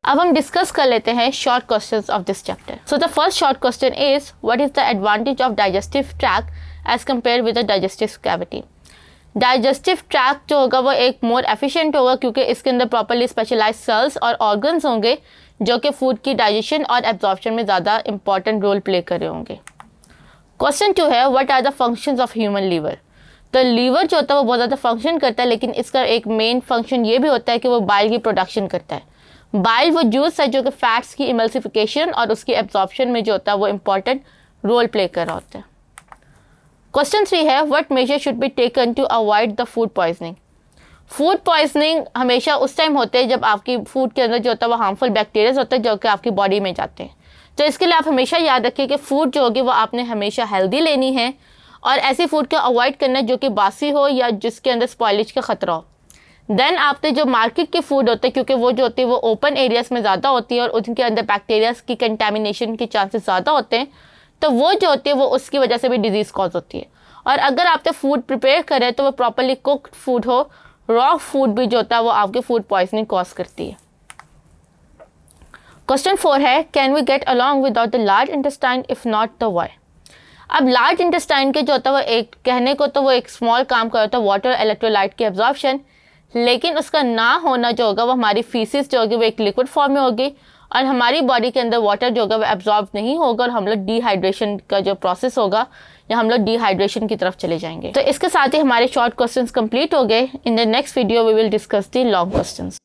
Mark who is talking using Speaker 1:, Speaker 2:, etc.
Speaker 1: अब हम डिस्कस कर लेते हैं short questions of this chapter. So the first short question is what is the advantage of digestive tract as compare with the digestive cavity. Digestive tract जो होगा वो एक मोर एफिशिएंट होगा क्योंकि इसके अंदर प्रॉपर्ली स्पेशलाइज्ड सेल्स और organs होंगे जो कि फूड की डाइजेशन और एब्जॉर्प्शन में ज़्यादा इंपॉर्टेंट रोल प्ले कर रहे होंगे। क्वेश्चन 2 है what are the functions of human liver. तो लीवर जो होता है वो बहुत ज़्यादा फंक्शन करता है, लेकिन इसका एक मेन फंक्शन ये भी होता है कि वो बाइल की प्रोडक्शन करता है। बाइल वो जूस है जो कि फैट्स की इमल्सिफिकेशन और उसकी एब्जॉर्प्शन में जो होता है वो इंपॉर्टेंट रोल प्ले कर रहा होता है। क्वेश्चन 3 है what measure should be taken to avoid the food poisoning. Food poisoning हमेशा उस टाइम होते हैं जब आपकी फूड के अंदर जो होता है वो हार्मफुल बैक्टीरियाज होते हैं जो कि आपकी बॉडी में जाते हैं। तो इसके लिए आप हमेशा याद रखिए कि फूड जो होगी वो आपने हमेशा हेल्दी लेनी है और ऐसी फूड को अवॉइड करना है जो कि बासी हो या जिसके अंदर स्पॉइलेज का खतरा हो। देन आपने जो मार्केट के फूड होते हैं क्योंकि वो जो होती है वो ओपन एरियाज में ज़्यादा होती है और उनके अंदर बैक्टीरियाज की कंटेमिनेशन के चांसेस ज़्यादा होते हैं, तो वो जो होती है वो उसकी वजह से भी डिजीज़ कॉज होती है। और अगर आपने फूड प्रिपेयर करें तो वो प्रॉपरली कुक्ड फूड हो, रॉ फूड भी जो होता है वो आपके फूड पॉइजनिंग कॉज करती है। क्वेश्चन 4 है can we get along without the large intestine if not the why. अब लार्ज इंटेस्टाइन के जो होता है वो एक कहने को तो वो एक स्मॉल काम कर होता है वाटर इलेक्ट्रोलाइट की एब्जॉर्प्शन, लेकिन उसका ना होना जो होगा वो हमारी फीसिस जो होगी वो एक लिक्विड फॉर्म में होगी और हमारी बॉडी के अंदर वाटर जो होगा वो एब्जॉर्ब नहीं होगा और हम लोग डिहाइड्रेशन का जो प्रोसेस होगा या हम लोग डिहाइड्रेशन की तरफ चले जाएंगे। तो इसके साथ ही हमारे शॉर्ट क्वेश्चंस कंप्लीट हो गए। In the next video we will discuss the long questions.